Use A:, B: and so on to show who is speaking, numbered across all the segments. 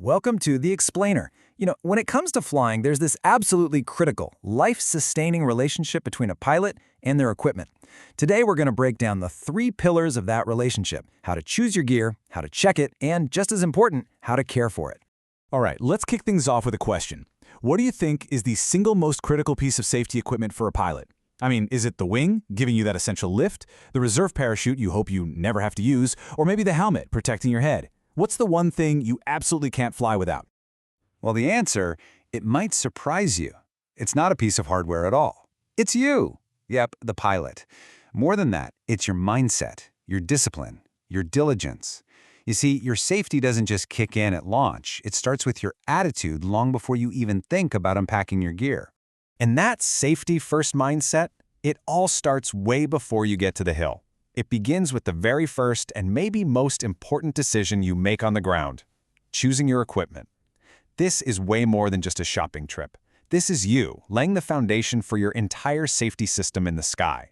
A: Welcome to The Explainer. When it comes to flying, there's this absolutely critical, life-sustaining relationship between a pilot and their equipment. Today, we're going to break down the three pillars of that relationship: how to choose your gear, how to check it, and, just as important, how to care for it.
B: All right, let's kick things off with a question. What do you think is the single most critical piece of safety equipment for a pilot? I mean, is it the wing, giving you that essential lift, the reserve parachute you hope you never have to use, or maybe the helmet, protecting your head? What's the one thing you absolutely can't fly without?
C: Well, the answer, it might surprise you. It's not a piece of hardware at all. It's you. Yep, the pilot. More than that, it's your mindset, your discipline, your diligence. You see, your safety doesn't just kick in at launch. It starts with your attitude long before you even think about unpacking your gear.
D: And that safety-first mindset, it all starts way before you get to the hill. It begins with the very first and maybe most important decision you make on the ground: choosing your equipment. This is way more than just a shopping trip. This is you laying the foundation for your entire safety system in the sky.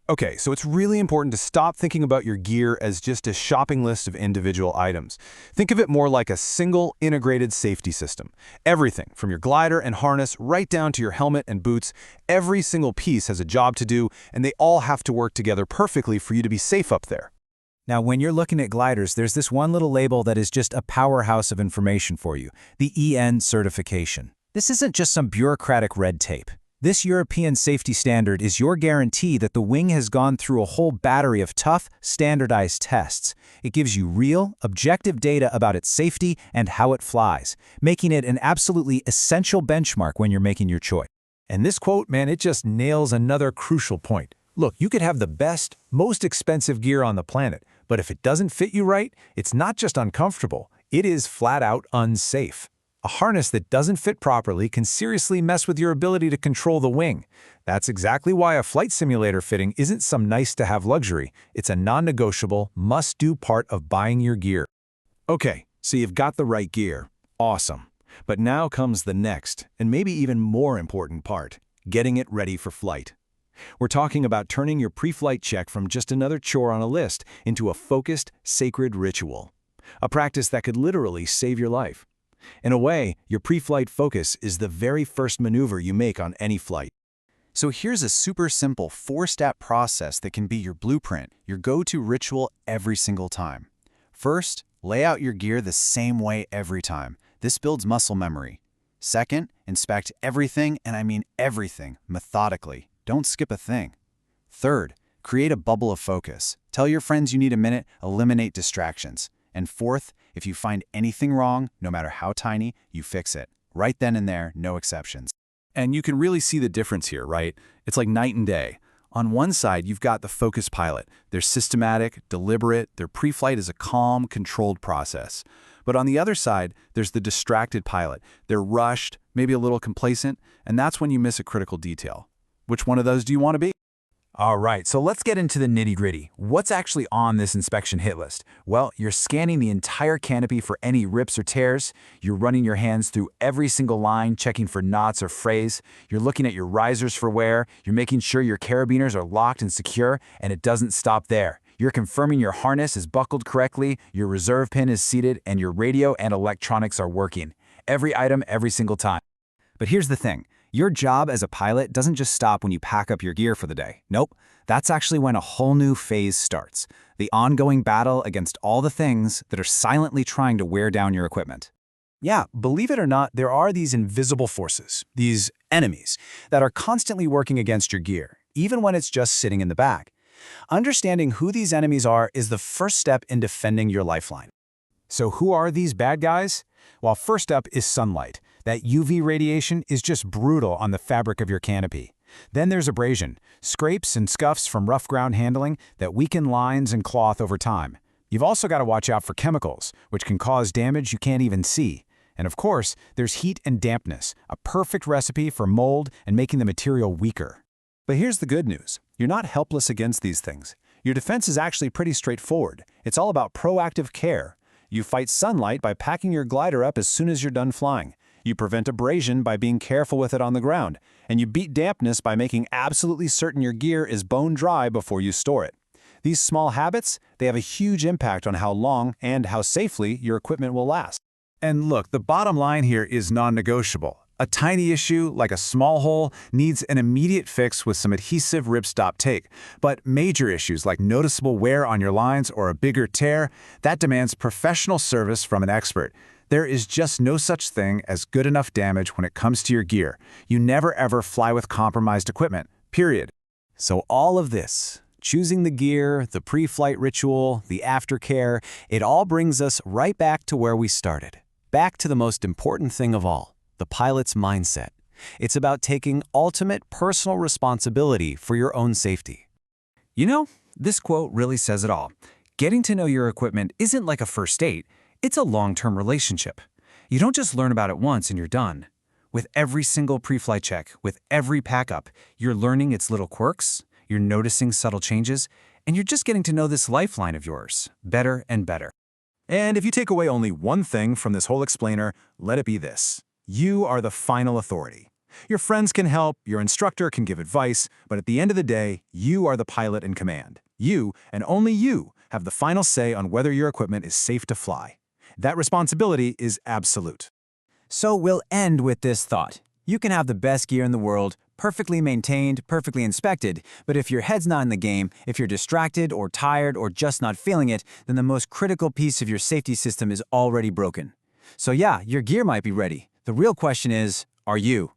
B: Okay, so it's really important to stop thinking about your gear as just a shopping list of individual items. Think of it more like a single, integrated safety system. Everything, from your glider and harness right down to your helmet and boots, every single piece has a job to do, and they all have to work together perfectly for you to be safe up there.
A: Now, when you're looking at gliders, there's this one little label that is just a powerhouse of information for you: the EN certification. This isn't just some bureaucratic red tape. This European safety standard is your guarantee that the wing has gone through a whole battery of tough, standardized tests. It gives you real, objective data about its safety and how it flies, making it an absolutely essential benchmark when you're making your choice.
E: And this quote, man, it just nails another crucial point. Look, you could have the best, most expensive gear on the planet, but if it doesn't fit you right, it's not just uncomfortable, it is flat out unsafe. A harness that doesn't fit properly can seriously mess with your ability to control the wing. That's exactly why a flight simulator fitting isn't some nice-to-have luxury. It's a non-negotiable, must-do part of buying your gear.
D: Okay, so you've got the right gear. Awesome. But now comes the next, and maybe even more important part: getting it ready for flight. We're talking about turning your pre-flight check from just another chore on a list into a focused, sacred ritual. A practice that could literally save your life. In a way, your pre-flight focus is the very first maneuver you make on any flight.
C: So here's a super simple 4-step process that can be your blueprint, your go-to ritual every single time. First, lay out your gear the same way every time. This builds muscle memory. Second, inspect everything, and I mean everything, methodically. Don't skip a thing. Third, create a bubble of focus. Tell your friends you need a minute, eliminate distractions. And fourth, if you find anything wrong, no matter how tiny, you fix it. Right then and there, no exceptions.
B: And you can really see the difference here, right? It's like night and day. On one side, you've got the focused pilot. They're systematic, deliberate, their pre-flight is a calm, controlled process. But on the other side, there's the distracted pilot. They're rushed, maybe a little complacent, and that's when you miss a critical detail. Which one of those do you want to be?
A: All right, so let's get into the nitty-gritty. What's actually on this inspection hit list? Well, you're scanning the entire canopy for any rips or tears. You're running your hands through every single line, checking for knots or frays. You're looking at your risers for wear. You're making sure your carabiners are locked and secure, and it doesn't stop there. You're confirming your harness is buckled correctly, your reserve pin is seated, and your radio and electronics are working. Every item, every single time. But here's the thing. Your job as a pilot doesn't just stop when you pack up your gear for the day. Nope, that's actually when a whole new phase starts. The ongoing battle against all the things that are silently trying to wear down your equipment. Yeah, believe it or not, there are these invisible forces, these enemies, that are constantly working against your gear, even when it's just sitting in the bag. Understanding who these enemies are is the first step in defending your lifeline.
E: So who are these bad guys? Well, first up is sunlight. That UV radiation is just brutal on the fabric of your canopy. Then there's abrasion, scrapes and scuffs from rough ground handling that weaken lines and cloth over time. You've also got to watch out for chemicals, which can cause damage you can't even see. And of course, there's heat and dampness, a perfect recipe for mold and making the material weaker.
D: But here's the good news. You're not helpless against these things. Your defense is actually pretty straightforward. It's all about proactive care. You fight sunlight by packing your glider up as soon as you're done flying. You prevent abrasion by being careful with it on the ground, and you beat dampness by making absolutely certain your gear is bone dry before you store it. These small habits, they have a huge impact on how long and how safely your equipment will last.
C: And look, the bottom line here is non-negotiable. A tiny issue, like a small hole, needs an immediate fix with some adhesive ripstop tape. But major issues like noticeable wear on your lines or a bigger tear, that demands professional service from an expert. There is just no such thing as good enough damage when it comes to your gear. You never ever fly with compromised equipment, period.
B: So all of this, choosing the gear, the pre-flight ritual, the aftercare, it all brings us right back to where we started. Back to the most important thing of all, the pilot's mindset. It's about taking ultimate personal responsibility for your own safety.
A: You know, this quote really says it all. Getting to know your equipment isn't like a first date, it's a long-term relationship. You don't just learn about it once and you're done. With every single pre-flight check, with every pack-up, you're learning its little quirks, you're noticing subtle changes, and you're just getting to know this lifeline of yours better and better. And if you take away only one thing from this whole explainer, let it be this. You are the final authority. Your friends can help, your instructor can give advice, but at the end of the day, you are the pilot in command. You, and only you, have the final say on whether your equipment is safe to fly. That responsibility is absolute.
C: So we'll end with this thought. You can have the best gear in the world, perfectly maintained, perfectly inspected, but if your head's not in the game, if you're distracted or tired or just not feeling it, then the most critical piece of your safety system is already broken. So yeah, your gear might be ready. The real question is, are you?